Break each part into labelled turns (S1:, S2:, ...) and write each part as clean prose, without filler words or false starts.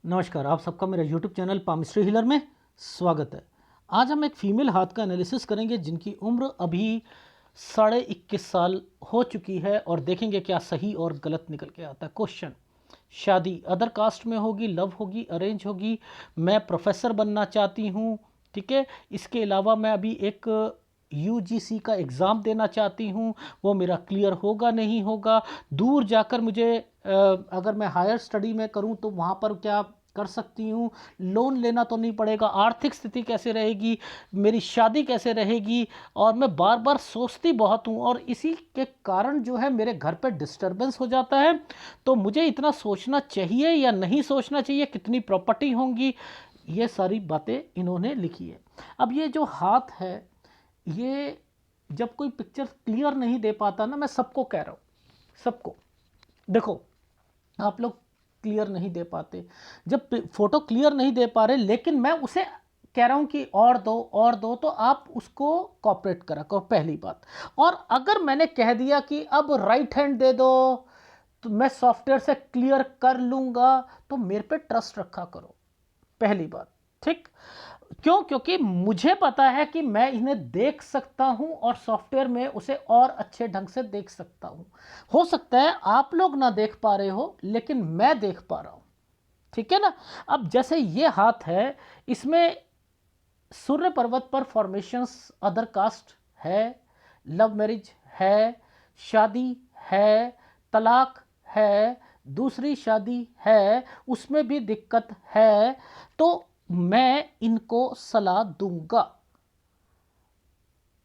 S1: नमस्कार, आप सबका मेरे YouTube चैनल पामिस्ट्री हीलर में स्वागत है। आज हम एक फीमेल हाथ का एनालिसिस करेंगे जिनकी उम्र अभी 21.5 साल हो चुकी है और देखेंगे क्या सही और गलत निकल के आता है। क्वेश्चन: शादी अदर कास्ट में होगी, लव होगी, अरेंज होगी, मैं प्रोफेसर बनना चाहती हूँ, ठीक है। इसके अलावा मैं अभी एक यूजीसी का एग्ज़ाम देना चाहती हूँ, वो मेरा क्लियर होगा नहीं होगा, दूर जाकर मुझे अगर मैं हायर स्टडी में करूँ तो वहाँ पर क्या कर सकती हूँ, लोन लेना तो नहीं पड़ेगा, आर्थिक स्थिति कैसे रहेगी, मेरी शादी कैसे रहेगी। और मैं बार बार सोचती बहुत हूँ और इसी के कारण जो है मेरे घर पे डिस्टरबेंस हो जाता है। तो मुझे इतना सोचना चाहिए या नहीं सोचना चाहिए, कितनी प्रॉपर्टी होंगी, ये सारी बातें इन्होंने लिखी है। अब ये जो हाथ है, ये जब कोई पिक्चर क्लियर नहीं दे पाता ना, मैं सबको कह रहा हूँ, सबको, देखो आप लोग क्लियर नहीं दे पाते, जब फोटो क्लियर नहीं दे पा रहे, लेकिन मैं उसे कह रहा हूं कि और दो और दो, तो आप उसको कॉपरेट करा करो, पहली बात। और अगर मैंने कह दिया कि अब राइट हैंड दे दो तो मैं सॉफ्टवेयर से क्लियर कर लूंगा, तो मेरे पे ट्रस्ट रखा करो, पहली बात, ठीक। क्यों? क्योंकि मुझे पता है कि मैं इन्हें देख सकता हूं और सॉफ्टवेयर में उसे और अच्छे ढंग से देख सकता हूं। हो सकता है आप लोग ना देख पा रहे हो, लेकिन मैं देख पा रहा हूं, ठीक है ना। अब जैसे ये हाथ है, इसमें सूर्य पर्वत पर फॉर्मेशंस अदर कास्ट है, लव मैरिज है, शादी है, तलाक है, दूसरी शादी है, उसमें भी दिक्कत है, तो मैं इनको सलाह दूंगा।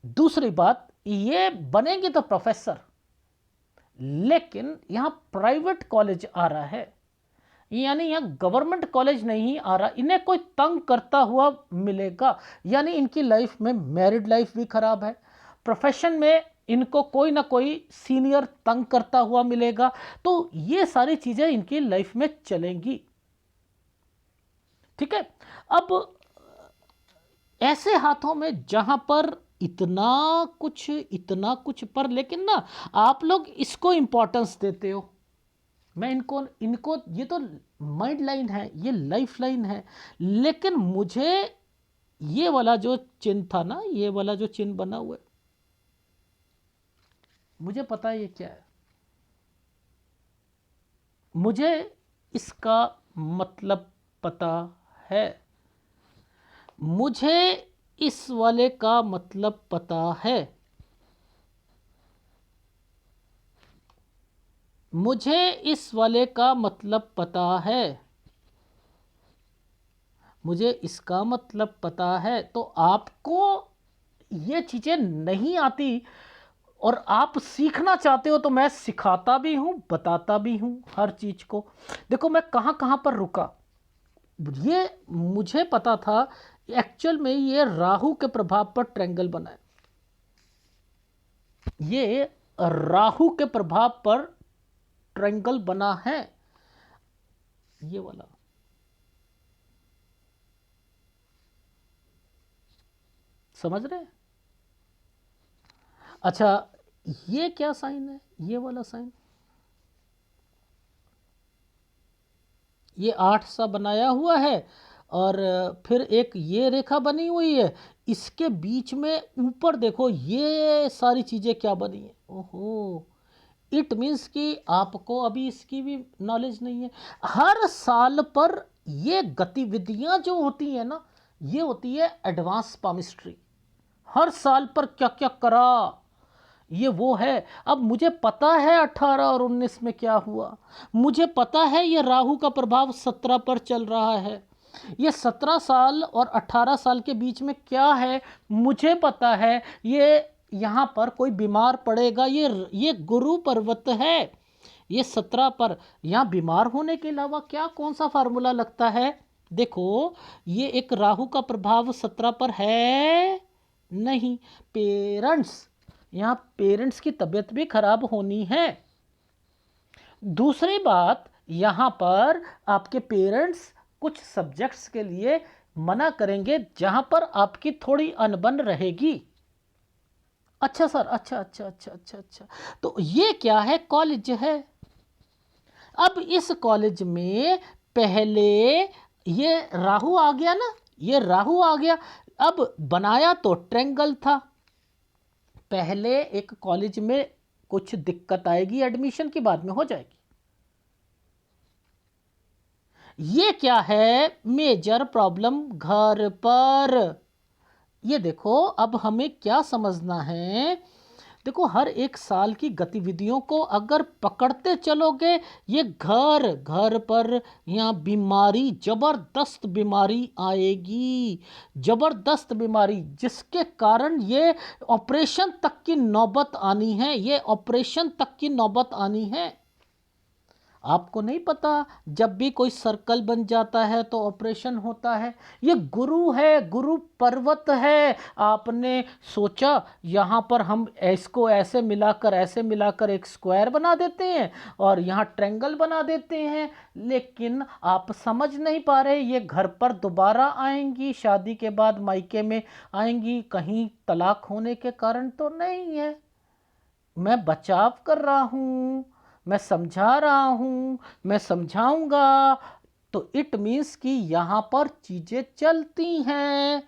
S1: दूसरी बात, ये बनेंगे तो प्रोफेसर, लेकिन यहां प्राइवेट कॉलेज आ रहा है, यानी यहां गवर्नमेंट कॉलेज नहीं आ रहा, इन्हें कोई तंग करता हुआ मिलेगा, यानी इनकी लाइफ में मैरिड लाइफ भी खराब है, प्रोफेशन में इनको कोई ना कोई सीनियर तंग करता हुआ मिलेगा, तो ये सारी चीजें इनकी लाइफ में चलेंगी, ठीक है। अब ऐसे हाथों में जहां पर इतना कुछ पर, लेकिन ना आप लोग इसको इंपॉर्टेंस देते हो। मैं इनको इनको ये तो माइंड लाइन है, ये लाइफ लाइन है, लेकिन मुझे ये वाला जो चिन्ह था ना, ये वाला जो चिन्ह बना हुआ है, मुझे पता है ये क्या है, मुझे इसका मतलब पता है, मुझे इस वाले का मतलब पता है, मुझे इस वाले का मतलब पता है, मुझे इसका मतलब पता है। तो आपको ये चीज़ें नहीं आती और आप सीखना चाहते हो, तो मैं सिखाता भी हूँ, बताता भी हूँ हर चीज़ को। देखो मैं कहाँ कहाँ पर रुका, ये मुझे पता था। एक्चुअल में ये राहु के प्रभाव पर ट्रायंगल बना है, ये राहु के प्रभाव पर ट्रायंगल बना है, ये वाला। समझ रहे हैं? अच्छा, ये क्या साइन है, ये वाला साइन, ये 8 सा बनाया हुआ है, और फिर एक ये रेखा बनी हुई है, इसके बीच में ऊपर देखो ये सारी चीज़ें क्या बनी है। ओहो, इट मीन्स कि आपको अभी इसकी भी नॉलेज नहीं है। हर साल पर ये गतिविधियां जो होती हैं ना, ये होती है एडवांस पामिस्ट्री। हर साल पर क्या क्या करा, ये वो है। अब मुझे पता है 18 और 19 में क्या हुआ, मुझे पता है ये राहु का प्रभाव 17 पर चल रहा है, ये 17 साल और 18 साल के बीच में क्या है मुझे पता है। ये यहाँ पर कोई बीमार पड़ेगा, ये गुरु पर्वत है, ये 17 पर। यहाँ बीमार होने के अलावा क्या कौन सा फार्मूला लगता है? देखो, ये एक राहु का प्रभाव 17 पर है नहीं, पेरेंट्स, यहाँ पेरेंट्स की तबीयत भी खराब होनी है। दूसरी बात, यहाँ पर आपके पेरेंट्स कुछ सब्जेक्ट्स के लिए मना करेंगे जहाँ पर आपकी थोड़ी अनबन रहेगी। अच्छा सर, अच्छा अच्छा अच्छा अच्छा अच्छा, तो ये क्या है? कॉलेज है। अब इस कॉलेज में पहले ये राहु आ गया ना, ये राहु आ गया। अब बनाया तो ट्रायंगल था। पहले एक कॉलेज में कुछ दिक्कत आएगी एडमिशन की, बाद में हो जाएगी। ये क्या है, मेजर प्रॉब्लम घर पर। ये देखो, अब हमें क्या समझना है, देखो हर एक साल की गतिविधियों को अगर पकड़ते चलोगे, ये घर घर पर यहाँ बीमारी, जबरदस्त बीमारी आएगी, जबरदस्त बीमारी, जिसके कारण ये ऑपरेशन तक की नौबत आनी है, ये ऑपरेशन तक की नौबत आनी है। आपको नहीं पता, जब भी कोई सर्कल बन जाता है तो ऑपरेशन होता है। ये गुरु है, गुरु पर्वत है। आपने सोचा यहाँ पर हम इसको ऐसे मिलाकर एक स्क्वायर बना देते हैं और यहाँ ट्रायंगल बना देते हैं, लेकिन आप समझ नहीं पा रहे। ये घर पर दोबारा आएंगी, शादी के बाद मायके में आएंगी, कहीं तलाक होने के कारण तो नहीं है। मैं बचाव कर रहा हूँ, मैं समझा रहा हूँ, मैं समझाऊंगा, तो इट मीन्स कि यहाँ पर चीज़ें चलती हैं,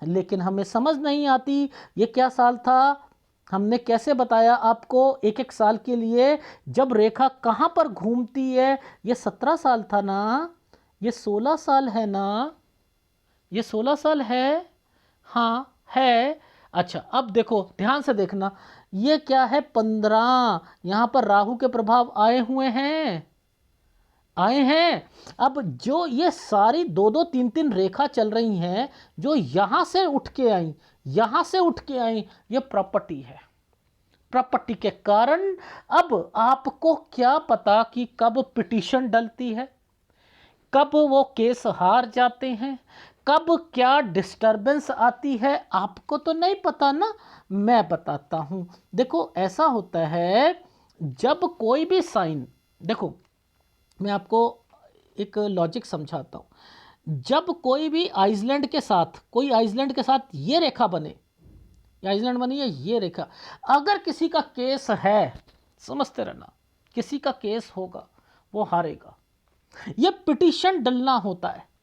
S1: लेकिन हमें समझ नहीं आती। ये क्या साल था, हमने कैसे बताया आपको एक एक साल के लिए, जब रेखा कहाँ पर घूमती है। ये 17 साल था ना, ये 16 साल है ना, ये 16 साल है, हाँ है। अच्छा अब देखो, ध्यान से देखना, ये क्या है 15, यहाँ पर राहु के प्रभाव आए हुए हैं, आए हैं। अब जो ये सारी 2-2, 3-3 रेखा चल रही हैं, जो यहाँ से उठ के आई, यहाँ से उठ के आई, ये प्रॉपर्टी है। प्रॉपर्टी के कारण अब आपको क्या पता कि कब पिटीशन डलती है, कब वो केस हार जाते हैं, कब क्या डिस्टरबेंस आती है, आपको तो नहीं पता ना, मैं बताता हूँ। देखो ऐसा होता है, जब कोई भी साइन, देखो मैं आपको एक लॉजिक समझाता हूँ। जब कोई भी आइसलैंड के साथ, कोई आइसलैंड के साथ ये रेखा बने, आइसलैंड बनी है ये रेखा, अगर किसी का केस है, समझते रहना, किसी का केस होगा, वो हारेगा। ये पिटीशन डलना होता है,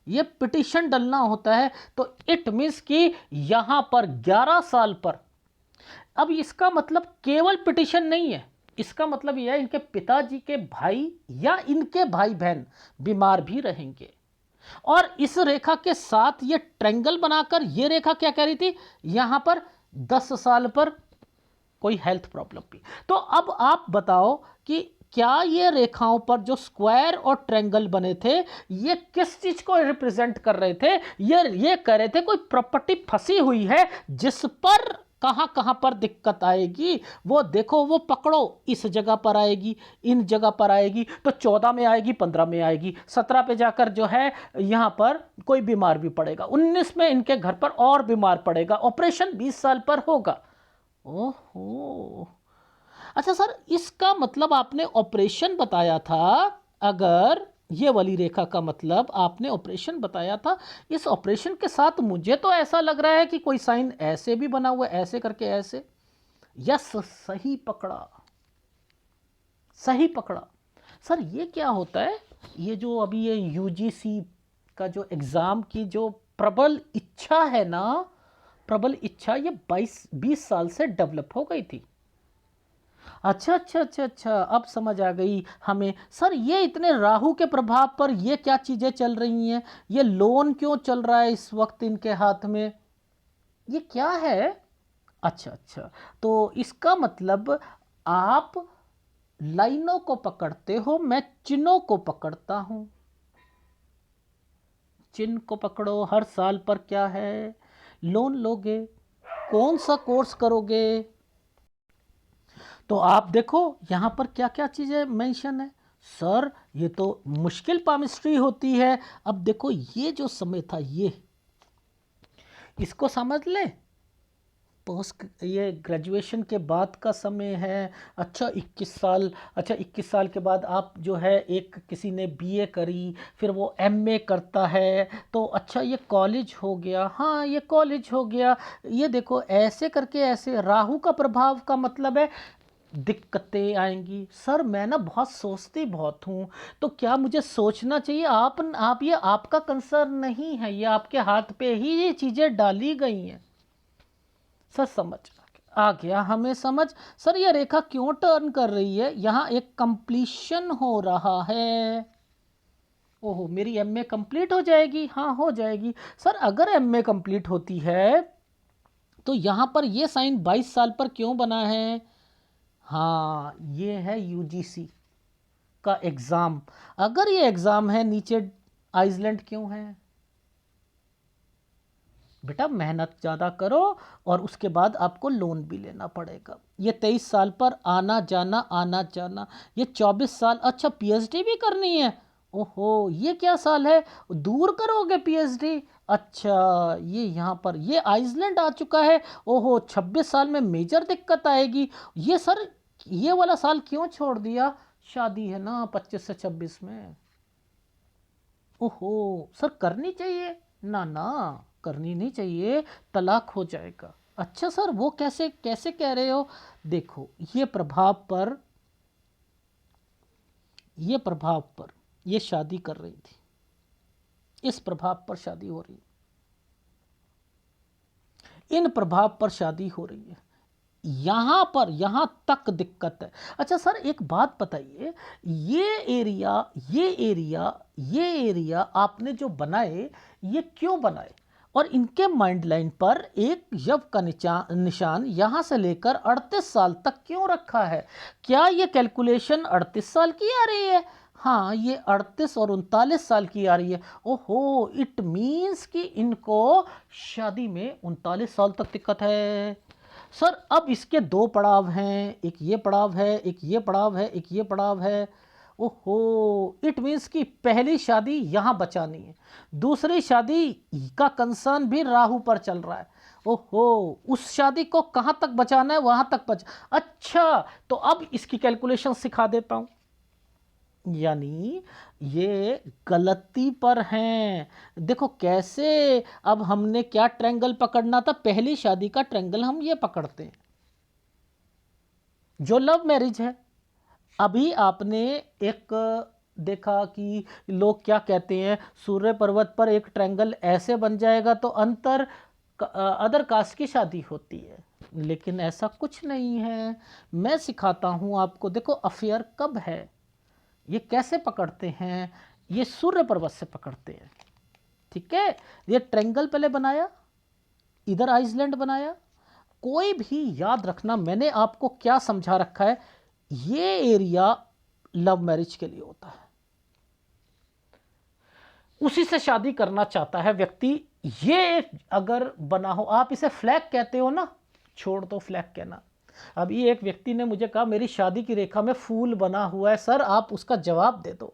S1: ये पिटीशन डलना होता है, तो इट मीन्स कि यहां पर 11 साल पर, अब इसका मतलब केवल पिटीशन नहीं है, इसका मतलब यह है इनके पिताजी के भाई या इनके भाई बहन बीमार भी रहेंगे। और इस रेखा के साथ ये ट्रायंगल बनाकर ये रेखा क्या कह रही थी, यहां पर 10 साल पर कोई हेल्थ प्रॉब्लम भी। तो अब आप बताओ कि क्या ये रेखाओं पर जो स्क्वायर और ट्रायंगल बने थे, ये किस चीज को रिप्रेजेंट कर रहे थे, ये कह रहे थे कोई प्रॉपर्टी फंसी हुई है, जिस पर कहां कहां पर दिक्कत आएगी, वो देखो, वो पकड़ो, इस जगह पर आएगी, इन जगह पर आएगी, तो 14 में आएगी, 15 में आएगी, 17 पे जाकर जो है यहां पर कोई बीमार भी पड़ेगा, 19 में इनके घर पर और बीमार पड़ेगा, ऑपरेशन 20 साल पर होगा। ओहो, अच्छा सर, इसका मतलब आपने ऑपरेशन बताया था, अगर ये वाली रेखा का मतलब आपने ऑपरेशन बताया था, इस ऑपरेशन के साथ मुझे तो ऐसा लग रहा है कि कोई साइन ऐसे भी बना हुआ है, ऐसे करके ऐसे। यस, सही पकड़ा, सही पकड़ा। सर ये क्या होता है, ये जो अभी ये यूजीसी का जो एग्ज़ाम की जो प्रबल इच्छा है ना, प्रबल इच्छा, ये 22-20 साल से डेवलप हो गई थी। अच्छा अच्छा अच्छा अच्छा, अब समझ आ गई हमें। सर ये इतने राहु के प्रभाव पर ये क्या चीज़ें चल रही हैं, ये लोन क्यों चल रहा है इस वक्त इनके हाथ में, ये क्या है। अच्छा अच्छा, तो इसका मतलब आप लाइनों को पकड़ते हो, मैं चिन्हों को पकड़ता हूं। चिन्ह को पकड़ो, हर साल पर क्या है, लोन लोगे, कौन सा कोर्स करोगे, तो आप देखो यहाँ पर क्या क्या चीज़ें मेंशन है। सर ये तो मुश्किल पामिस्ट्री होती है। अब देखो ये जो समय था, ये इसको समझ ले, पोस्ट ये ग्रेजुएशन के बाद का समय है। अच्छा 21 साल, अच्छा 21 साल के बाद आप जो है, एक किसी ने बीए करी, फिर वो एमए करता है, तो अच्छा ये कॉलेज हो गया, हाँ ये कॉलेज हो गया। ये देखो ऐसे करके, ऐसे राहु का प्रभाव का मतलब है दिक्कतें आएंगी। सर मैं ना बहुत सोचती बहुत हूँ, तो क्या मुझे सोचना चाहिए? आप ये आपका कंसर्न नहीं है, ये आपके हाथ पे ही ये चीज़ें डाली गई हैं। सर समझ आ गया हमें समझ। सर ये रेखा क्यों टर्न कर रही है? यहाँ एक कंप्लीशन हो रहा है। ओहो, मेरी एमए कंप्लीट हो जाएगी? हाँ हो जाएगी। सर अगर एमए कंप्लीट होती है तो यहाँ पर ये साइन 22 साल पर क्यों बना है? हाँ ये है यूजीसी का एग्ज़ाम। अगर ये एग्ज़ाम है, नीचे आइसलैंड क्यों है? बेटा मेहनत ज़्यादा करो और उसके बाद आपको लोन भी लेना पड़ेगा। ये 23 साल पर आना जाना आना जाना, ये 24 साल। अच्छा पीएचडी भी करनी है? ओहो ये क्या साल है, दूर करोगे पीएचडी? अच्छा ये यहाँ पर ये आइसलैंड आ चुका है। ओहो 26 साल में मेजर दिक्कत आएगी। ये सर ये वाला साल क्यों छोड़ दिया? शादी है ना 25 से 26 में। ओहो सर करनी चाहिए? ना ना करनी नहीं चाहिए, तलाक हो जाएगा। अच्छा सर वो कैसे कैसे कह रहे हो? देखो ये प्रभाव पर ये शादी कर रही थी, इस प्रभाव पर शादी हो रही है, इन प्रभाव पर शादी हो रही है, यहाँ पर यहाँ तक दिक्कत है। अच्छा सर एक बात बताइए, ये एरिया आपने जो बनाए, ये क्यों बनाए? और इनके माइंड लाइन पर एक यव का निशान यहाँ से लेकर 38 साल तक क्यों रखा है? क्या ये कैलकुलेशन 38 साल की आ रही है? हाँ ये 38 और 39 साल की आ रही है। ओहो इट मीन्स कि इनको शादी में 39 साल तक दिक्कत है। सर अब इसके दो पड़ाव हैं, एक ये पड़ाव है, एक ये पड़ाव है, एक ये पड़ाव है। ओहो इट मीन्स कि पहली शादी यहाँ बचानी है, दूसरी शादी का कंसर्न भी राहु पर चल रहा है। ओहो उस शादी को कहाँ तक बचाना है? वहाँ तक अच्छा तो अब इसकी कैलकुलेशन सिखा देता हूँ। यानी ये गलती पर हैं। देखो कैसे, अब हमने क्या ट्रायंगल पकड़ना था? पहली शादी का ट्रायंगल हम ये पकड़ते हैं जो लव मैरिज है। अभी आपने एक देखा कि लोग क्या कहते हैं, सूर्य पर्वत पर एक ट्रायंगल ऐसे बन जाएगा तो अदर कास्ट की शादी होती है, लेकिन ऐसा कुछ नहीं है। मैं सिखाता हूं आपको। देखो अफेयर कब है, ये कैसे पकड़ते हैं, ये सूर्य पर्वत से पकड़ते हैं। ठीक है, ये ट्रायंगल पहले बनाया, इधर आइसलैंड बनाया। कोई भी याद रखना मैंने आपको क्या समझा रखा है, ये एरिया लव मैरिज के लिए होता है, उसी से शादी करना चाहता है व्यक्ति। ये अगर बना हो, आप इसे फ्लैग कहते हो ना, छोड़ दो फ्लैग कहना। अभी एक व्यक्ति ने मुझे कहा मेरी शादी की रेखा में फूल बना हुआ है। सर आप उसका जवाब दे दो।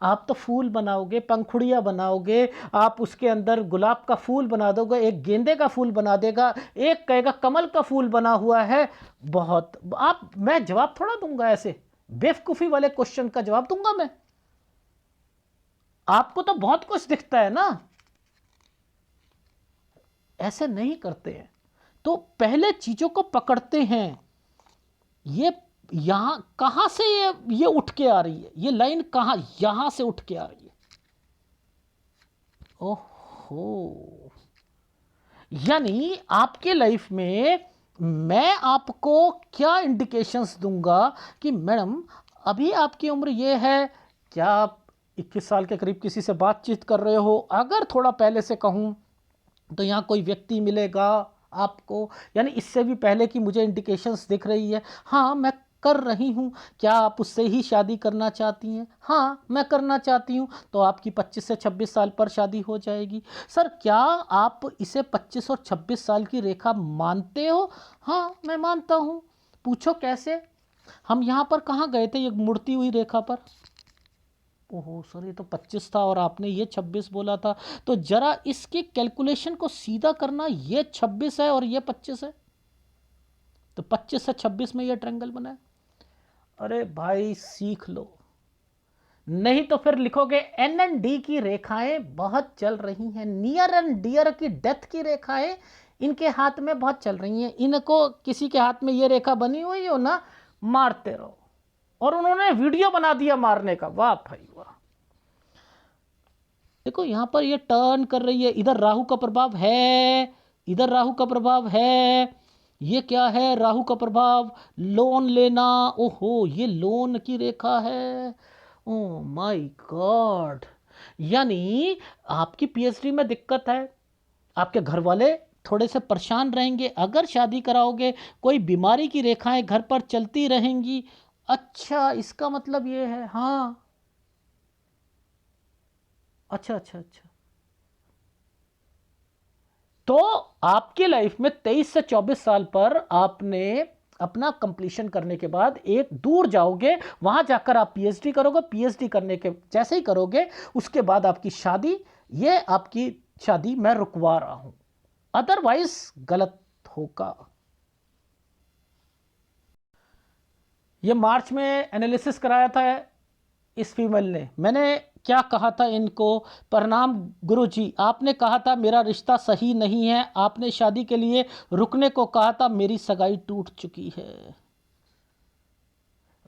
S1: आप तो फूल बनाओगे, पंखुड़ियाँ बनाओगे, आप उसके अंदर गुलाब का फूल बना दोगे, एक गेंदे का फूल बना देगा, एक कहेगा कमल का फूल बना हुआ है। बहुत मैं जवाब थोड़ा दूंगा ऐसे, बेवकूफ़ी वाले क्वेश्चन का जवाब दूंगा मैं? आपको तो बहुत कुछ दिखता है ना, ऐसे नहीं करते हैं। तो पहले चीजों को पकड़ते हैं। ये यहां कहां से ये उठ के आ रही है, ये लाइन कहां, यहां से उठ के आ रही है। ओहो यानी आपके लाइफ में मैं आपको क्या इंडिकेशंस दूंगा कि मैडम अभी आपकी उम्र ये है, क्या आप 21 साल के करीब किसी से बातचीत कर रहे हो? अगर थोड़ा पहले से कहूं तो यहाँ कोई व्यक्ति मिलेगा आपको, यानी इससे भी पहले कि मुझे इंडिकेशंस दिख रही है, हाँ मैं कर रही हूँ। क्या आप उससे ही शादी करना चाहती हैं? हाँ मैं करना चाहती हूँ। तो आपकी 25 से 26 साल पर शादी हो जाएगी। सर क्या आप इसे 25 और 26 साल की रेखा मानते हो? हाँ मैं मानता हूँ। पूछो कैसे? हम यहाँ पर कहाँ गए थे, एक मुड़ती हुई रेखा पर? ओहो सर ये तो 25 था और आपने ये 26 बोला था, तो जरा इसकी कैलकुलेशन को सीधा करना। ये 26 है और ये 25 है, तो 25 से 26 में ये ट्रायंगल बना है। अरे भाई सीख लो, नहीं तो फिर लिखोगे एन एंड डी की रेखाएं बहुत चल रही हैं, नियर एंड डियर की डेथ की रेखाएं इनके हाथ में बहुत चल रही हैं। इनको किसी के हाथ में ये रेखा बनी हुई हो ना, मारते रहो। और उन्होंने वीडियो बना दिया मारने का। वाह भाई वाह। देखो यहां पर ये टर्न कर रही है, इधर राहु का प्रभाव है, इधर राहु का प्रभाव है। ये क्या है? राहु का प्रभाव, लोन लेना। ओहो, ये लोन की रेखा है। Oh my God. यानी आपकी पीएचडी में दिक्कत है, आपके घर वाले थोड़े से परेशान रहेंगे अगर शादी कराओगे, कोई बीमारी की रेखाएं घर पर चलती रहेंगी। अच्छा, इसका मतलब ये है। हाँ, अच्छा अच्छा अच्छा। तो आपकी लाइफ में 23 से 24 साल पर आपने अपना कंप्लीशन करने के बाद एक दूर जाओगे, वहां जाकर आप पीएचडी करोगे। पीएचडी करने के जैसे ही करोगे उसके बाद आपकी शादी, ये आपकी शादी मैं रुकवा रहा हूं, अदरवाइज गलत होगा। ये मार्च में एनालिसिस कराया था इस फीमेल ने। मैंने क्या कहा था इनको? प्रणाम गुरुजी, आपने कहा था मेरा रिश्ता सही नहीं है, आपने शादी के लिए रुकने को कहा था, मेरी सगाई टूट चुकी है।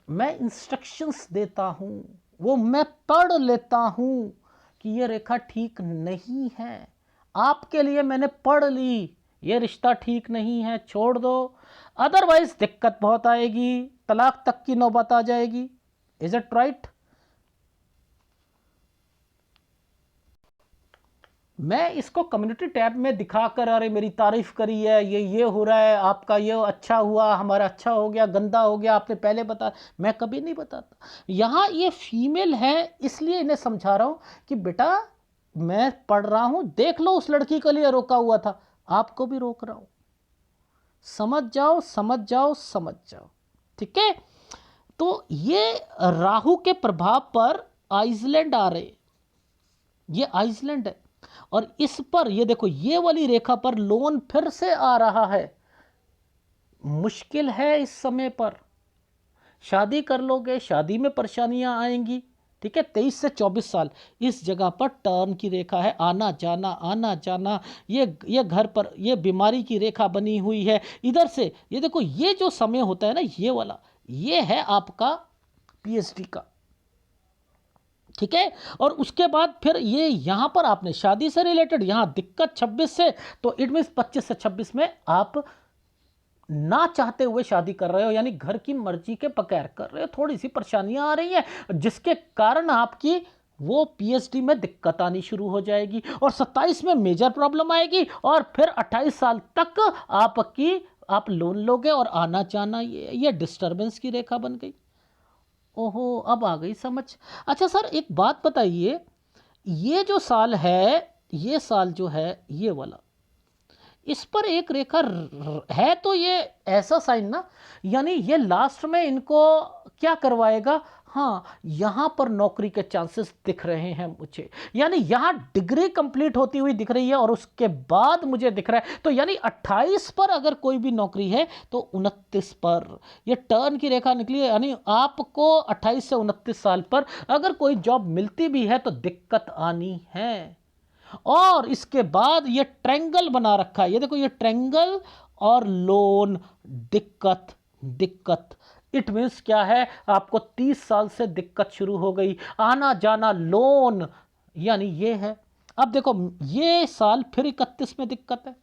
S1: मैं इंस्ट्रक्शंस देता हूं, वो मैं पढ़ लेता हूं कि ये रेखा ठीक नहीं है। आपके लिए मैंने पढ़ ली, ये रिश्ता ठीक नहीं है, छोड़ दो, अदरवाइज दिक्कत बहुत आएगी, तलाक तक की नौबत आ जाएगी। Is it right? मैं इसको कम्युनिटी टैब में दिखाकर अरे मेरी तारीफ करी है, ये हो रहा है, आपका ये अच्छा हुआ, हमारा अच्छा हो गया, गंदा हो गया, आपने पहले बता, मैं कभी नहीं बताता। यहाँ ये फीमेल है इसलिए इन्हें समझा रहा हूँ कि बेटा मैं पढ़ रहा हूँ, देख लो उस लड़की के लिए रोका हुआ था, आपको भी रोक रहा हूँ। समझ जाओ समझ जाओ समझ जाओ, ठीक है। तो ये राहु के प्रभाव पर आइसलैंड आ रहे, ये आइसलैंड है। और इस पर ये देखो, ये वाली रेखा पर लोन फिर से आ रहा है। मुश्किल है इस समय पर, शादी कर लोगे, शादी में परेशानियां आएंगी, ठीक है। 23 से 24 साल इस जगह पर टर्न की रेखा है, आना जाना आना जाना। ये घर पर ये बीमारी की रेखा बनी हुई है। इधर से ये देखो, ये जो समय होता है ना, ये वाला, ये है आपका पीएचडी का, ठीक है। और उसके बाद फिर ये यहां पर आपने शादी से रिलेटेड यहां दिक्कत 26 से, तो इट मीन 25 से 26 में आप ना चाहते हुए शादी कर रहे हो, यानी घर की मर्जी के बगैर कर रहे हो, थोड़ी सी परेशानियां आ रही हैं जिसके कारण आपकी वो पीएचडी में दिक्कत आनी शुरू हो जाएगी, और 27 में मेजर प्रॉब्लम आएगी, और फिर 28 साल तक आप लोन लोगे और आना जाना, ये डिस्टर्बेंस की रेखा बन गई। ओहो, अब आ गई समझ। अच्छा सर एक बात बताइए, ये जो साल है, ये साल जो है ये वाला, इस पर एक रेखा है, तो ये ऐसा साइन ना, यानी ये लास्ट में इनको क्या करवाएगा? हाँ, यहां पर नौकरी के चांसेस दिख रहे हैं मुझे, यानी यहां डिग्री कंप्लीट होती हुई दिख रही है और उसके बाद मुझे दिख रहा है, तो यानी 28 पर अगर कोई भी नौकरी है तो 29 पर ये टर्न की रेखा निकली है, यानी आपको 28 से 29 साल पर अगर कोई जॉब मिलती भी है तो दिक्कत आनी है। और इसके बाद ये ट्रायंगल बना रखा है, ये देखो, ये ट्रायंगल और लोन, दिक्कत दिक्कत। इट मीन्स क्या है, आपको 30 साल से दिक्कत शुरू हो गई, आना जाना लोन, यानी ये है। अब देखो ये साल फिर 31 में दिक्कत है,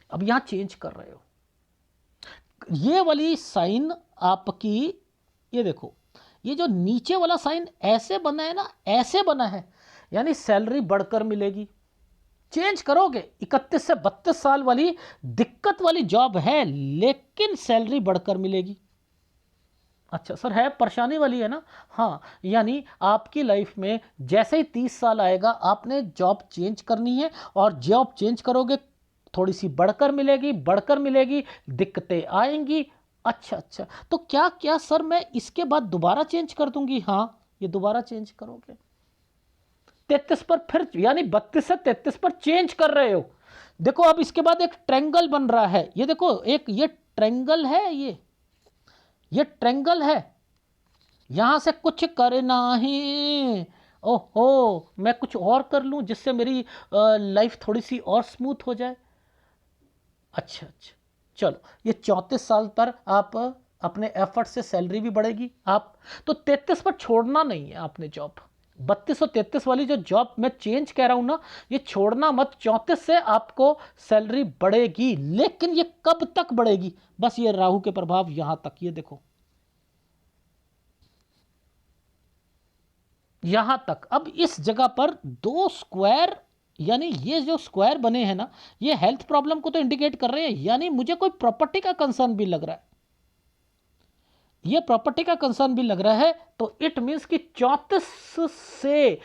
S1: अब यहां चेंज कर रहे हो। ये वाली साइन आपकी, ये देखो, ये जो नीचे वाला साइन ऐसे बना है ना, ऐसे बना है, यानी सैलरी बढ़कर मिलेगी। चेंज करोगे, 31 से 32 साल वाली दिक्कत वाली जॉब है लेकिन सैलरी बढ़कर मिलेगी। अच्छा सर है परेशानी वाली है ना? हाँ, यानी आपकी लाइफ में जैसे ही 30 साल आएगा आपने जॉब चेंज करनी है, और जॉब चेंज करोगे थोड़ी सी बढ़कर मिलेगी, बढ़कर मिलेगी, दिक्कतें आएंगी। अच्छा अच्छा, तो क्या क्या सर मैं इसके बाद दोबारा चेंज कर दूंगी? हाँ, ये दोबारा चेंज करोगे 33 पर फिर, यानी 32 से 33 पर चेंज कर रहे हो। देखो अब इसके बाद एक ट्रायंगल बन रहा है, ये देखो, एक ये ट्रायंगल है, ये ट्रायंगल है, यहां से कुछ करना ही। ओहो, मैं कुछ और कर लूं जिससे मेरी लाइफ थोड़ी सी और स्मूथ हो जाए। अच्छा अच्छा, चलो ये 34 साल पर आप अपने एफर्ट से सैलरी भी बढ़ेगी। आप तो 33 पर छोड़ना नहीं है आपने जॉब। 32 और 33 वाली जो जॉब मैं चेंज कह रहा हूं ना, ये छोड़ना मत। 34 से आपको सैलरी बढ़ेगी, लेकिन ये कब तक बढ़ेगी? बस ये राहु के प्रभाव यहां तक, ये देखो यहां तक। अब इस जगह पर दो स्क्वायर, यानी ये जो स्क्वायर बने हैं ना, ये हेल्थ प्रॉब्लम को तो इंडिकेट कर रहे हैं, यानी मुझे कोई प्रॉपर्टी का कंसर्न भी लग रहा है, ये प्रॉपर्टी का कंसर्न भी लग रहा है। तो इट मींस कि 34 से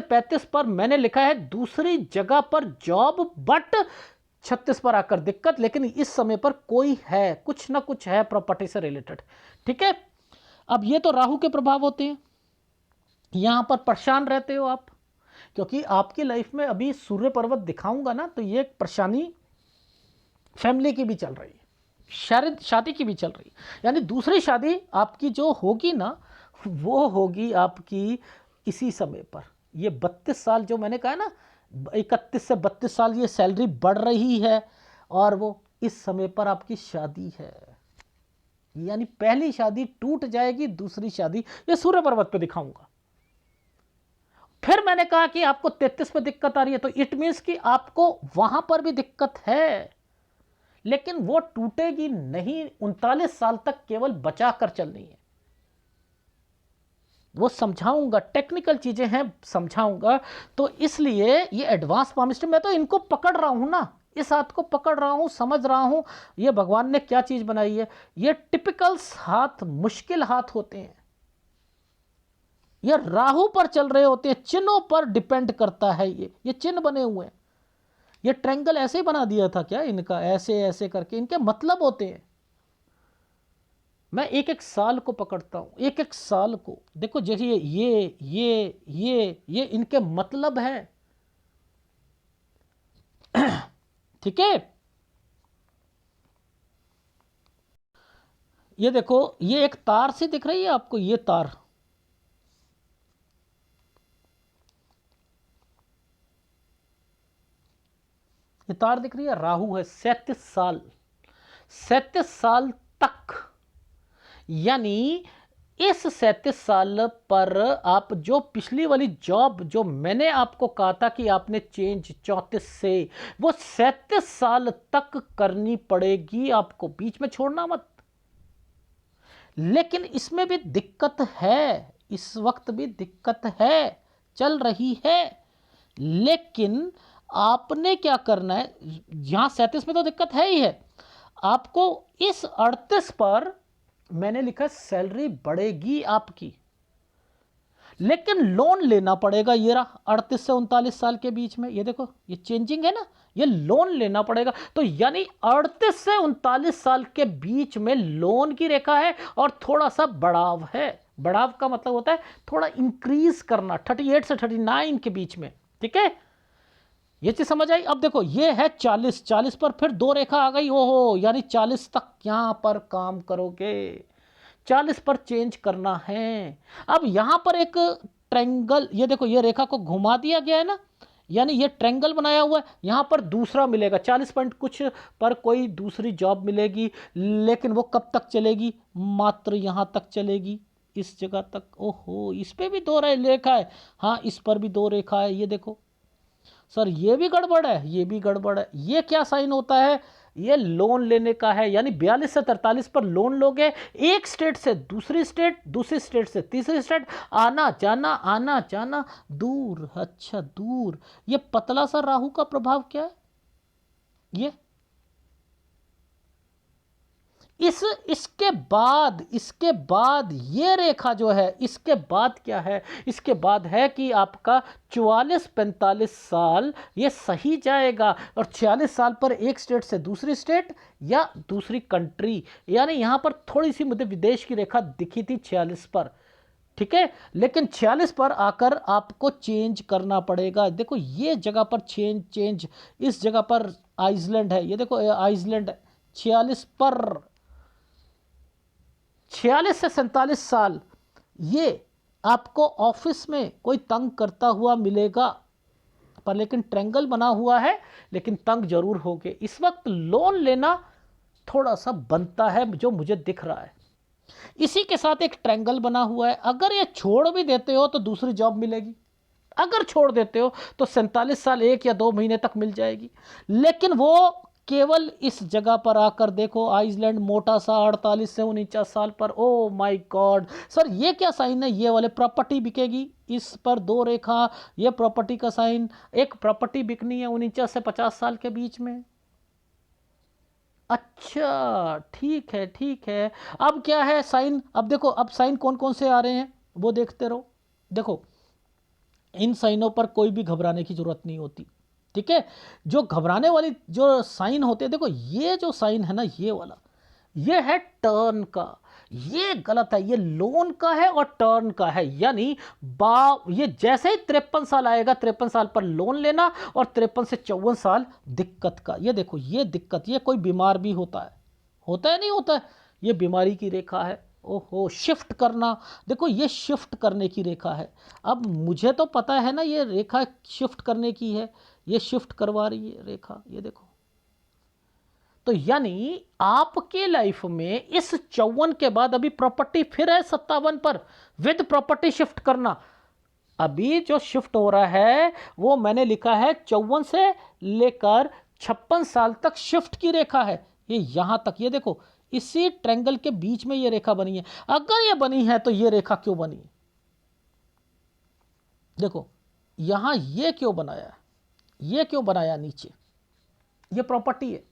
S1: 35 पर मैंने लिखा है दूसरी जगह पर जॉब, बट 36 पर आकर दिक्कत। लेकिन इस समय पर कोई है, कुछ ना कुछ है प्रॉपर्टी से रिलेटेड। ठीक है, अब ये तो राहु के प्रभाव होते हैं। यहां पर परेशान रहते हो आप, क्योंकि आपकी लाइफ में अभी सूर्य पर्वत दिखाऊंगा ना, तो ये एक परेशानी फैमिली की भी चल रही है, शादी की भी चल रही है। यानी दूसरी शादी आपकी जो होगी ना, वो होगी आपकी इसी समय पर। ये 32 साल जो मैंने कहा ना, 31 से 32 साल ये सैलरी बढ़ रही है, और वो इस समय पर आपकी शादी है। यानी पहली शादी टूट जाएगी, दूसरी शादी ये सूर्य पर्वत पे दिखाऊंगा। फिर मैंने कहा कि आपको 33 पे दिक्कत आ रही है, तो इट मीन्स कि आपको वहां पर भी दिक्कत है, लेकिन वो टूटेगी नहीं। 39 साल तक केवल बचा कर चलनी है। वो समझाऊंगा, टेक्निकल चीजें हैं, समझाऊंगा। तो इसलिए ये एडवांस पामिस्ट्री, मैं तो इनको पकड़ रहा हूं ना, इस हाथ को पकड़ रहा हूं, समझ रहा हूं ये भगवान ने क्या चीज बनाई है। ये टिपिकल हाथ, मुश्किल हाथ होते हैं, ये राहु पर चल रहे होते हैं, चिन्हों पर डिपेंड करता है। ये चिन्ह बने हुए हैं। ये ट्रायंगल ऐसे ही बना दिया था क्या इनका, ऐसे ऐसे करके इनके मतलब होते हैं। मैं एक एक साल को पकड़ता हूं, एक एक साल को। देखो जैसे ये इनके मतलब है। ठीक है, ये देखो, ये एक तार सी दिख रही है आपको, ये तार, ये तार दिख रही है, राहु है 37 साल, 37 साल तक। यानी इस 37 साल पर आप जो पिछली वाली जॉब जो मैंने आपको कहा था कि आपने चेंज 34 से, वो 37 साल तक करनी पड़ेगी आपको, बीच में छोड़ना मत। लेकिन इसमें भी दिक्कत है, इस वक्त भी दिक्कत है, चल रही है। लेकिन आपने क्या करना है, यहां 37 में तो दिक्कत है ही है, आपको इस 38 पर मैंने लिखा सैलरी बढ़ेगी आपकी, लेकिन लोन लेना पड़ेगा। ये रहा 38 से 39 साल के बीच में, ये देखो ये चेंजिंग है ना, ये लोन लेना पड़ेगा। तो यानी 38 से 39 साल के बीच में लोन की रेखा है, और थोड़ा सा बढ़ाव है। बढ़ाव का मतलब होता है थोड़ा इंक्रीज करना, 38 से 39 के बीच में। ठीक है, ये चीज समझ आई। अब देखो ये है 40 पर फिर दो रेखा आ गई, ओहो, यानी 40 तक यहां पर काम करोगे, 40 पर चेंज करना है। अब यहां पर एक ट्रायंगल, ये देखो ये रेखा को घुमा दिया गया है ना, यानी ये ट्रायंगल बनाया हुआ है। यहां पर दूसरा मिलेगा 40 पॉइंट कुछ पर कोई दूसरी जॉब मिलेगी, लेकिन वो कब तक चलेगी, मात्र यहां तक चलेगी, इस जगह तक। ओहो, इस पे भी दो रेखा है, हाँ इस पर भी दो रेखा है। ये देखो सर, ये भी गड़बड़ है, ये भी गड़बड़ है। ये क्या साइन होता है, ये लोन लेने का है। यानी 42 से 43 पर लोन लोगे, एक स्टेट से दूसरी स्टेट, दूसरी स्टेट से तीसरी स्टेट, आना जाना आना जाना, दूर, अच्छा दूर। ये पतला सा राहु का प्रभाव क्या है, ये इसके बाद ये रेखा जो है, इसके बाद क्या है, इसके बाद है कि आपका 44-45 साल ये सही जाएगा, और 46 साल पर एक स्टेट से दूसरी स्टेट या दूसरी कंट्री। यानी यहां पर थोड़ी सी मुझे विदेश की रेखा दिखी थी 46 पर, ठीक है, लेकिन 46 पर आकर आपको चेंज करना पड़ेगा। देखो ये जगह पर चेंज, इस जगह पर आइसलैंड है, ये देखो आइसलैंड 46 पर, 46 से 47 साल ये आपको ऑफिस में कोई तंग करता हुआ मिलेगा, पर लेकिन ट्रायंगल बना हुआ है, लेकिन तंग जरूर होगे। इस वक्त लोन लेना थोड़ा सा बनता है, जो मुझे दिख रहा है। इसी के साथ एक ट्रायंगल बना हुआ है। अगर ये छोड़ भी देते हो तो दूसरी जॉब मिलेगी, अगर छोड़ देते हो तो 47 साल 1 या 2 महीने तक मिल जाएगी। लेकिन वो केवल इस जगह पर आकर देखो, आइसलैंड मोटा सा 48 से 49 साल पर। ओ माय गॉड सर, ये क्या साइन है? ये वाले प्रॉपर्टी बिकेगी, इस पर 2 रेखा, ये प्रॉपर्टी का साइन। एक प्रॉपर्टी बिकनी है 49 से 50 साल के बीच में। अच्छा ठीक है ठीक है। अब क्या है साइन? अब देखो, अब साइन कौन कौन से आ रहे हैं वो देखते रहो। देखो, इन साइनों पर कोई भी घबराने की जरूरत नहीं होती, ठीक है। जो घबराने वाली जो साइन होते हैं, देखो ये जो साइन है ना, ये वाला, ये है टर्न का। ये गलत है, ये लोन का है और टर्न का है। यानी ये जैसे ही 53 साल आएगा, 53 साल पर लोन लेना, और 53 से 54 साल दिक्कत का। ये देखो, ये दिक्कत, ये कोई बीमार भी होता है नहीं होता है, ये बीमारी की रेखा है। ओहो, शिफ्ट करना, देखो ये शिफ्ट करने की रेखा है। अब मुझे तो पता है ना ये रेखा शिफ्ट करने की है, ये शिफ्ट करवा रही है रेखा, ये देखो। तो यानी आपके लाइफ में इस 54 के बाद अभी प्रॉपर्टी फिर है 57 पर, विद प्रॉपर्टी शिफ्ट करना। अभी जो शिफ्ट हो रहा है वो मैंने लिखा है 54 से लेकर 56 साल तक शिफ्ट की रेखा है। ये यहां तक, ये देखो, इसी ट्रायंगल के बीच में ये रेखा बनी है। अगर ये बनी है तो ये रेखा क्यों बनी? देखो यहां ये क्यों बनाया, ये क्यों बनाया नीचे? ये प्रॉपर्टी है,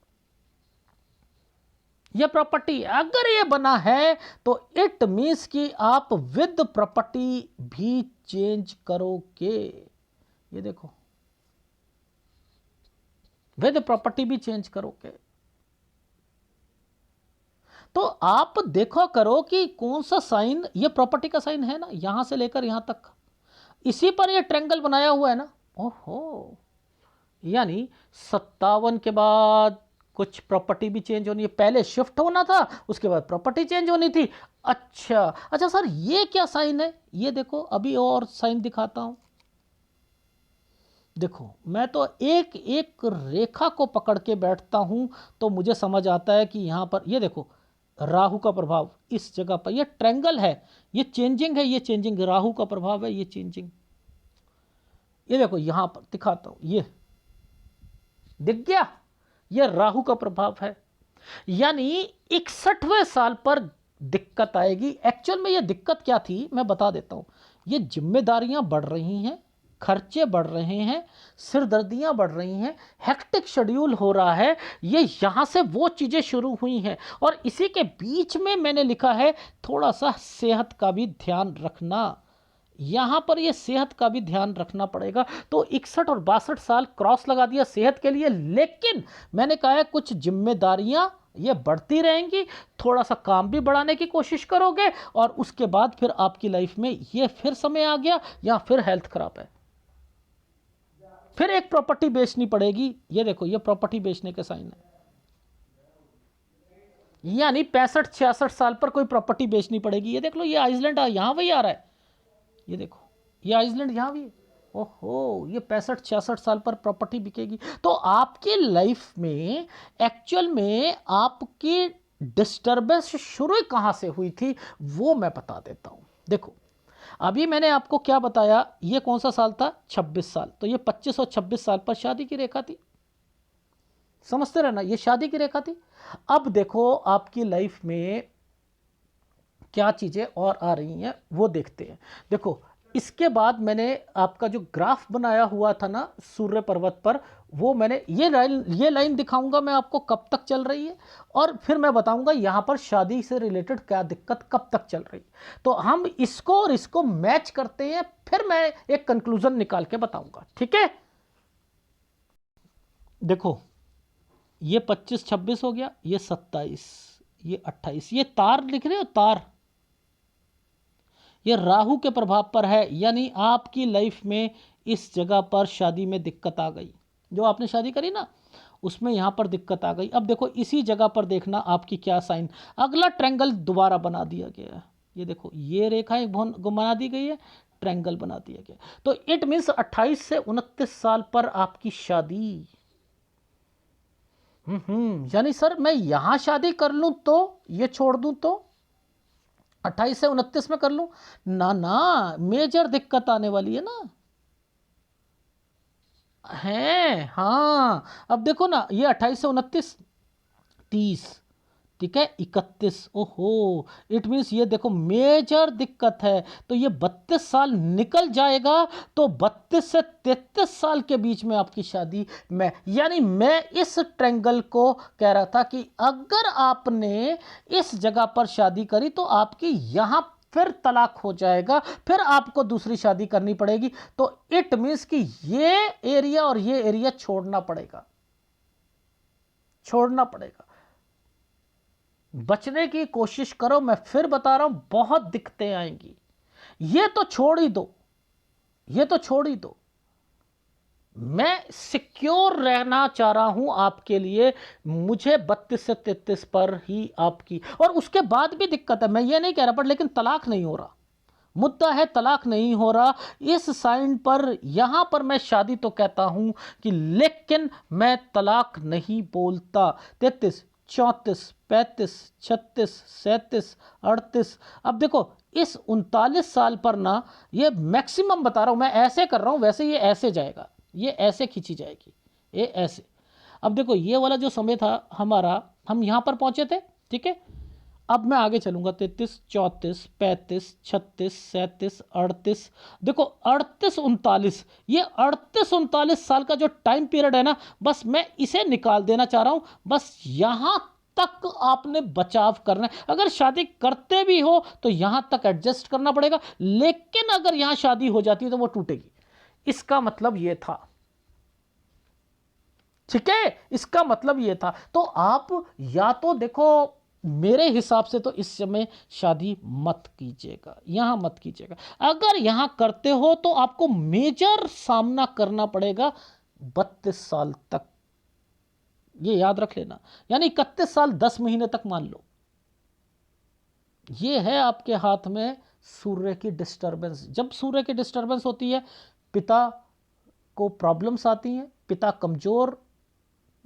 S1: ये प्रॉपर्टी। अगर ये बना है तो इट मीन्स कि आप विद प्रॉपर्टी भी चेंज करोगे। ये देखो, विद प्रॉपर्टी भी चेंज करोगे। तो आप देखो करो कि कौन सा साइन, ये प्रॉपर्टी का साइन है ना, यहां से लेकर यहां तक, इसी पर ये ट्रायंगल बनाया हुआ है ना। ओहो, यानी 57 के बाद कुछ प्रॉपर्टी भी चेंज होनी है। पहले शिफ्ट होना था, उसके बाद प्रॉपर्टी चेंज होनी थी। अच्छा अच्छा सर, ये क्या साइन है? ये देखो, अभी और साइन दिखाता हूं। देखो, मैं तो एक एक रेखा को पकड़ के बैठता हूं तो मुझे समझ आता है कि यहां पर, ये देखो, राहु का प्रभाव इस जगह पर, ये ट्रायंगल है, ये चेंजिंग है, ये चेंजिंग, राहु का प्रभाव है, ये चेंजिंग। ये देखो यहां पर दिखाता हूं, ये दिख गया, यह राहु का प्रभाव है। यानी 61वें साल पर दिक्कत आएगी। एक्चुअल में यह दिक्कत क्या थी मैं बता देता हूं। ये जिम्मेदारियां बढ़ रही हैं, खर्चे बढ़ रहे हैं, सिरदर्दियां बढ़ रही हैं, हेक्टिक शेड्यूल हो रहा है। ये यहां से वो चीजें शुरू हुई हैं, और इसी के बीच में मैंने लिखा है थोड़ा सा सेहत का भी ध्यान रखना। यहां पर यह सेहत का भी ध्यान रखना पड़ेगा। तो 61 और 62 साल क्रॉस लगा दिया सेहत के लिए, लेकिन मैंने कहा है कुछ जिम्मेदारियां ये बढ़ती रहेंगी, थोड़ा सा काम भी बढ़ाने की कोशिश करोगे, और उसके बाद फिर आपकी लाइफ में ये फिर समय आ गया, या फिर हेल्थ खराब है, फिर एक प्रॉपर्टी बेचनी पड़ेगी। ये देखो, ये प्रॉपर्टी बेचने के साइन है। यानी 65-66 साल पर कोई प्रॉपर्टी बेचनी पड़ेगी। ये देख लो, ये आइसलैंड यहां वही आ रहा है, ये देखो, ये आइसलैंड यहां भी है। ओहो, ये 65-66 साल पर प्रॉपर्टी बिकेगी। तो आपकी लाइफ में एक्चुअल में आपकी डिस्टर्बेंस शुरू कहां से हुई थी वो मैं बता देता हूं। देखो, अभी मैंने आपको क्या बताया, ये कौन सा साल था? 26 साल। तो ये 25 और 26 साल पर शादी की रेखा थी, समझते रहना, ये शादी की रेखा थी। अब देखो आपकी लाइफ में क्या चीजें और आ रही हैं वो देखते हैं। देखो, इसके बाद मैंने आपका जो ग्राफ बनाया हुआ था ना सूर्य पर्वत पर, वो मैंने ये लाइन दिखाऊंगा मैं आपको कब तक चल रही है, और फिर मैं बताऊंगा यहां पर शादी से रिलेटेड क्या दिक्कत कब तक चल रही है। तो हम इसको और इसको मैच करते हैं, फिर मैं एक कंक्लूजन निकाल के बताऊंगा, ठीक है। देखो, ये 25-26 हो गया, ये 27, ये 28, ये तार लिख रहे हो, तार, ये राहु के प्रभाव पर है। यानी आपकी लाइफ में इस जगह पर शादी में दिक्कत आ गई, जो आपने शादी करी ना उसमें यहां पर दिक्कत आ गई। अब देखो इसी जगह पर देखना आपकी क्या साइन, अगला ट्रायंगल दोबारा बना दिया गया है। ये देखो, ये रेखाएं बना दी गई है, ट्रायंगल बना दिया गया। तो इट मीन्स 28 से 29 साल पर आपकी शादी। यानी सर मैं यहां शादी कर लूं तो, ये छोड़ दूं तो, 28 से 29 में कर लूं? ना ना, मेजर दिक्कत आने वाली है ना। है हाँ, अब देखो ना, ये 28 से 29, 30, ठीक है, 31, ओहो, इट मीन्स ये देखो मेजर दिक्कत है। तो ये 32 साल निकल जाएगा, तो 32 से 33 साल के बीच में आपकी शादी में, यानी मैं इस ट्रेंगल को कह रहा था कि अगर आपने इस जगह पर शादी करी तो आपकी यहां फिर तलाक हो जाएगा, फिर आपको दूसरी शादी करनी पड़ेगी। तो इट मीन्स कि ये एरिया और ये एरिया छोड़ना पड़ेगा, छोड़ना पड़ेगा। बचने की कोशिश करो, मैं फिर बता रहा हूं बहुत दिक्कतें आएंगी। ये तो छोड़ ही दो, ये तो छोड़ ही दो। मैं सिक्योर रहना चाह रहा हूं आपके लिए, मुझे 32 से 33 पर ही आपकी, और उसके बाद भी दिक्कत है, मैं ये नहीं कह रहा, पर लेकिन तलाक नहीं हो रहा। मुद्दा है तलाक नहीं हो रहा। इस साइन पर यहां पर मैं शादी तो कहता हूं कि, लेकिन मैं तलाक नहीं बोलता। 33, 34, 35, 36, 37, 38, अब देखो इस 39 साल पर ना, ये मैक्सिमम बता रहा हूं, मैं ऐसे कर रहा हूं, वैसे ये ऐसे जाएगा, ये ऐसे खींची जाएगी, ये ऐसे। अब देखो ये वाला जो समय था हमारा, हम यहां पर पहुंचे थे, ठीक है। अब मैं आगे चलूंगा, 33, 34, 35, 36, 37, 38, देखो 38, 39, ये 38, 39 साल का जो टाइम पीरियड है ना, बस मैं इसे निकाल देना चाह रहा हूं। बस यहां तक आपने बचाव करना है। अगर शादी करते भी हो तो यहां तक एडजस्ट करना पड़ेगा, लेकिन अगर यहां शादी हो जाती है तो वो टूटेगी। इसका मतलब ये था, ठीक है, इसका मतलब ये था। तो आप या तो देखो, मेरे हिसाब से तो इस समय शादी मत कीजिएगा, यहां मत कीजिएगा। अगर यहां करते हो तो आपको मेजर सामना करना पड़ेगा 32 साल तक, ये याद रख लेना। यानी 31 साल 10 महीने तक मान लो। ये है आपके हाथ में सूर्य की डिस्टर्बेंस। जब सूर्य की डिस्टर्बेंस होती है, पिता को प्रॉब्लम्स आती हैं, पिता कमजोर,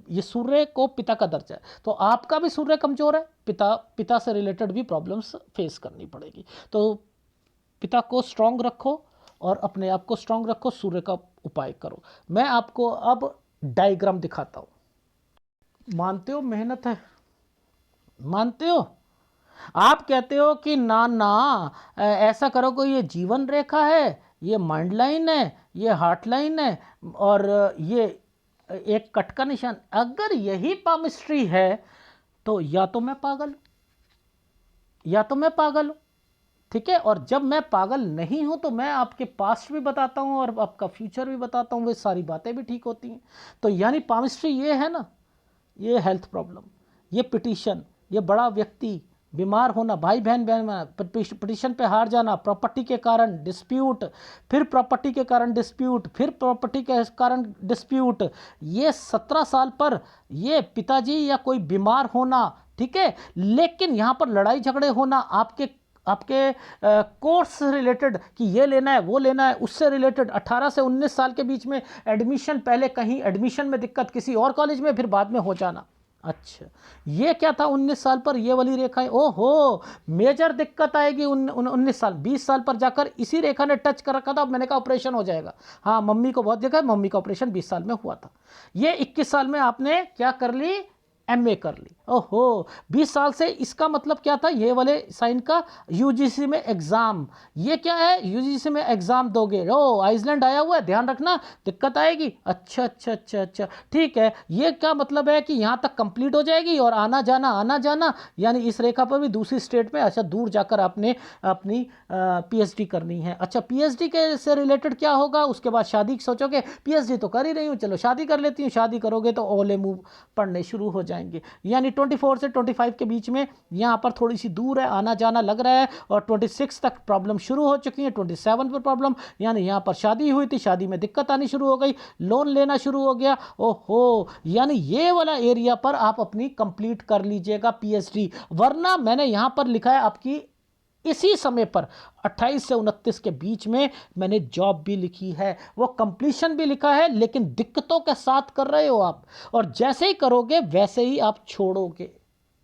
S1: ये सूर्य को पिता का दर्जा है, तो आपका भी सूर्य कमजोर है, पिता से रिलेटेड भी प्रॉब्लम्स फेस करनी पड़ेगी। तो पिता को स्ट्रांग रखो और अपने आप को स्ट्रांग रखो, सूर्य का उपाय करो। मैं आपको अब डायग्राम दिखाता हूं। मानते हो मेहनत है? मानते हो? आप कहते हो कि ना ना, ऐसा करो, कोई ये जीवन रेखा है, ये माइंड लाइन है, ये हार्ट लाइन है, और ये एक कट का निशान। अगर यही पामिस्ट्री है तो या तो मैं पागल हूं, या तो मैं पागल हूं, ठीक है। और जब मैं पागल नहीं हूं तो मैं आपके पास्ट भी बताता हूं और आपका फ्यूचर भी बताता हूं, वे सारी बातें भी ठीक होती हैं। तो यानी पामिस्ट्री ये है ना, ये हेल्थ प्रॉब्लम, ये पिटीशन, ये बड़ा व्यक्ति, बीमार होना, भाई बहन पिटीशन पे हार जाना, प्रॉपर्टी के कारण डिस्प्यूट, फिर प्रॉपर्टी के कारण डिस्प्यूट, फिर प्रॉपर्टी के कारण डिस्प्यूट, ये 17 साल पर ये पिताजी या कोई बीमार होना, ठीक है। लेकिन यहाँ पर लड़ाई झगड़े होना, आपके आपके कोर्स से रिलेटेड कि ये लेना है वो लेना है, उससे रिलेटेड 18 से 19 साल के बीच में एडमिशन, पहले कहीं एडमिशन में दिक्कत किसी और कॉलेज में, फिर बाद में हो जाना। अच्छा, ये क्या था 19 साल पर ये वाली रेखाएं? ओहो, मेजर दिक्कत आएगी 19 साल, 20 साल पर जाकर इसी रेखा ने टच कर रखा था। मैंने कहा ऑपरेशन हो जाएगा। हाँ, मम्मी को बहुत जगह, मम्मी का ऑपरेशन 20 साल में हुआ था। ये 21 साल में आपने क्या कर ली? एमए कर ली। ओहो, 20 साल से, इसका मतलब क्या था? ये वाले साइन का यूजीसी में एग्जाम, ये क्या है? यूजीसी में एग्जाम दोगे। ओ, आइसलैंड आया हुआ है, ध्यान रखना, दिक्कत आएगी। अच्छा अच्छा अच्छा अच्छा, ठीक है। ये क्या मतलब है कि यहाँ तक कंप्लीट हो जाएगी और आना जाना, यानी इस रेखा पर भी दूसरी स्टेट में, अच्छा, दूर जाकर आपने अपनी पीएचडी करनी है। अच्छा, पीएचडी के से रिलेटेड क्या होगा? उसके बाद शादी सोचोगे, पीएचडी तो कर ही रही हूँ, चलो शादी कर लेती हूँ। शादी करोगे तो ओले मुंह पढ़ने शुरू हो जाएंगे। यानी 24 से 25 के बीच में यहाँ पर थोड़ी सी दूर है, आना जाना लग रहा है, और 26 तक प्रॉब्लम शुरू हो चुकी है, 27 पर प्रॉब्लम, यानी यहाँ पर शादी हुई थी, शादी में दिक्कत आनी शुरू हो गई, लोन लेना शुरू हो गया। ओहो, यानी ये वाला एरिया पर आप अपनी कंप्लीट कर लीजिएगा पीएचडी। वरना मैंने यहाँ पर लिखा है आपकी इसी समय पर 28 से 29 के बीच में मैंने जॉब भी लिखी है, वो कंप्लीशन भी लिखा है, लेकिन दिक्कतों के साथ कर रहे हो आप, और जैसे ही करोगे वैसे ही आप छोड़ोगे,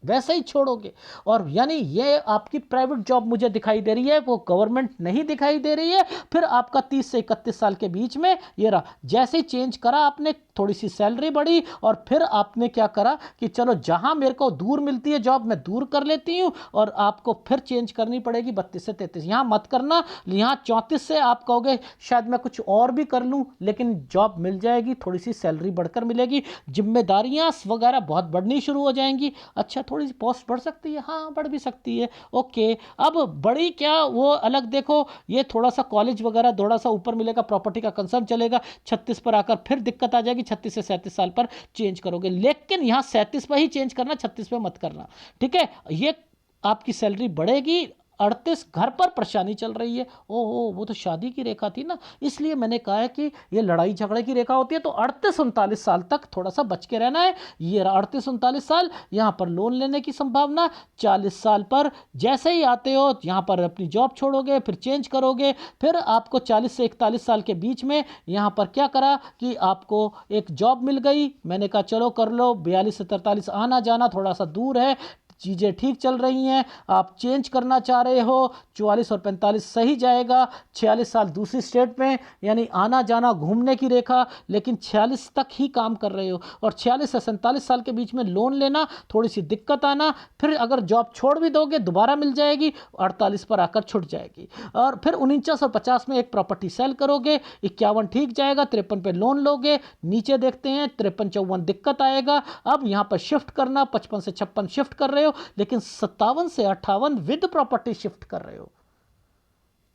S1: वैसे ही छोड़ोगे। और यानी ये आपकी प्राइवेट जॉब मुझे दिखाई दे रही है, वो गवर्नमेंट नहीं दिखाई दे रही है। फिर आपका 30 से 31 साल के बीच में ये रहा, जैसे ही चेंज करा आपने, थोड़ी सी सैलरी बढ़ी, और फिर आपने क्या करा कि चलो जहां मेरे को दूर मिलती है जॉब मैं दूर कर लेती हूं, और आपको फिर चेंज करनी पड़ेगी 32 से 33। यहां मत करना, यहां 34 से आप कहोगे शायद मैं कुछ और भी कर लूं, लेकिन जॉब मिल जाएगी, थोड़ी सी सैलरी बढ़कर मिलेगी, जिम्मेदारियां वगैरह बहुत बढ़नी शुरू हो जाएंगी। अच्छा, थोड़ी सी पोस्ट बढ़ सकती है, हाँ बढ़ भी सकती है, ओके। अब बड़ी क्या वो अलग देखो, ये थोड़ा सा कॉलेज वगैरह थोड़ा सा ऊपर मिलेगा, प्रॉपर्टी का कंसर्न चलेगा, 36 पर आकर फिर दिक्कत आ जाएगी, 36 से 37 साल पर चेंज करोगे। लेकिन यहां 37 पर ही चेंज करना, 36 पे मत करना, ठीक है। ये आपकी सैलरी बढ़ेगी। 38 घर पर परेशानी चल रही है, ओहो वो तो शादी की रेखा थी ना, इसलिए मैंने कहा है कि ये लड़ाई झगड़े की रेखा होती है, तो 38-39 साल तक थोड़ा सा बच के रहना है। ये 38-39 साल, यहाँ पर लोन लेने की संभावना। 40 साल पर जैसे ही आते हो यहाँ पर अपनी जॉब छोड़ोगे, फिर चेंज करोगे, फिर आपको 40 से 41 साल के बीच में यहाँ पर क्या करा कि आपको एक जॉब मिल गई, मैंने कहा चलो कर लो। 42 से 43 आना जाना थोड़ा सा दूर है, चीज़ें ठीक चल रही हैं, आप चेंज करना चाह रहे हो, 44 और 45 सही जाएगा। 46 साल दूसरी स्टेट में, यानी आना जाना घूमने की रेखा, लेकिन 46 तक ही काम कर रहे हो। और 46 से 47 साल के बीच में लोन लेना, थोड़ी सी दिक्कत आना, फिर अगर जॉब छोड़ भी दोगे दोबारा मिल जाएगी, 48 पर आकर छुट जाएगी। और फिर 49 और 50 में एक प्रॉपर्टी सेल करोगे, 51 ठीक जाएगा, 53 पे लोन लोगे, नीचे देखते हैं 53-54 दिक्कत आएगा। अब यहाँ पर शिफ्ट करना, 55 से 56 शिफ्ट कर रहे हो, लेकिन 57 से 58 विद प्रॉपर्टी शिफ्ट कर रहे हो।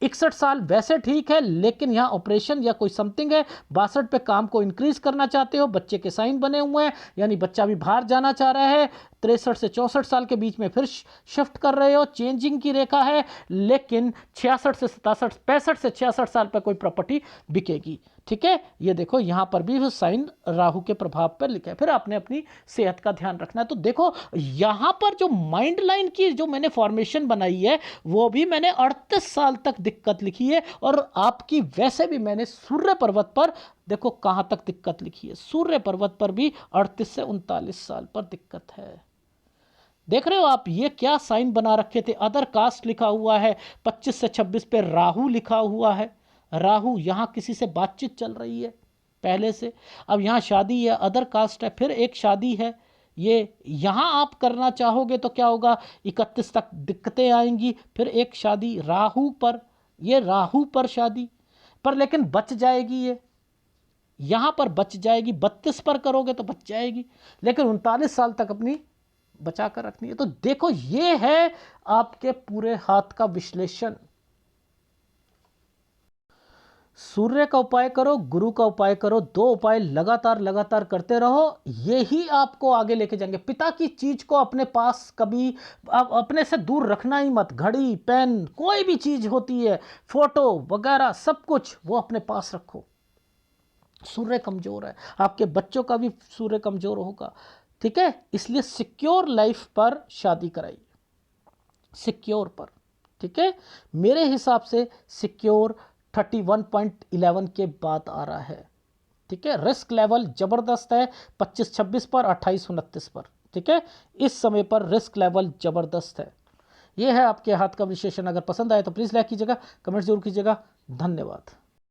S1: 61 साल वैसे ठीक है, लेकिन यहां ऑपरेशन या कोई समथिंग है। 62 पे काम को इंक्रीज करना चाहते हो, बच्चे के साइन बने हुए हैं, यानी बच्चा भी बाहर जाना चाह रहा है। 63 से 64 साल के बीच में फिर शिफ्ट कर रहे हो, चेंजिंग की रेखा है। लेकिन 66 से 67, 65 से 66 साल पर कोई प्रॉपर्टी बिकेगी, ठीक है। ये देखो यहां पर भी साइन राहु के प्रभाव पर लिखा है। फिर आपने अपनी सेहत का ध्यान रखना है। तो देखो यहां पर जो माइंड लाइन की जो मैंने फॉर्मेशन बनाई है, वो भी मैंने 38 साल तक दिक्कत लिखी है। और आपकी वैसे भी मैंने सूर्य पर्वत पर देखो कहां तक दिक्कत लिखी है, सूर्य पर्वत पर भी 38 से 39 साल पर दिक्कत है। देख रहे हो आप, ये क्या साइन बना रखे थे, अदर कास्ट लिखा हुआ है। 25 से 26 पे राहु लिखा हुआ है। राहु यहां किसी से बातचीत चल रही है पहले से। अब यहां शादी है, अदर कास्ट है, फिर एक शादी है। ये यहां आप करना चाहोगे तो क्या होगा, 31 तक दिक्कतें आएंगी, फिर एक शादी राहु पर, ये राहु पर शादी पर, लेकिन बच जाएगी। ये यहां पर बच जाएगी, 32 पर करोगे तो बच जाएगी, लेकिन 39 साल तक अपनी बचा कर रखनी है। तो देखो ये है आपके पूरे हाथ का विश्लेषण। सूर्य का उपाय करो, गुरु का उपाय करो, दो उपाय लगातार लगातार करते रहो, यही आपको आगे लेके जाएंगे। पिता की चीज को अपने पास कभी अपने से दूर रखना ही मत। घड़ी, पेन, कोई भी चीज होती है, फोटो वगैरह सब कुछ, वो अपने पास रखो। सूर्य कमजोर है, आपके बच्चों का भी सूर्य कमजोर होगा, ठीक है। इसलिए सिक्योर लाइफ पर शादी कराइए, सिक्योर पर, ठीक है। मेरे हिसाब से सिक्योर 31.11 के बाद आ रहा है, ठीक है। रिस्क लेवल जबरदस्त है 25-26 पर, 28-29 पर, ठीक है। इस समय पर रिस्क लेवल जबरदस्त है। यह है आपके हाथ का विश्लेषण। अगर पसंद आए तो प्लीज़ लाइक कीजिएगा, कमेंट जरूर कीजिएगा। धन्यवाद।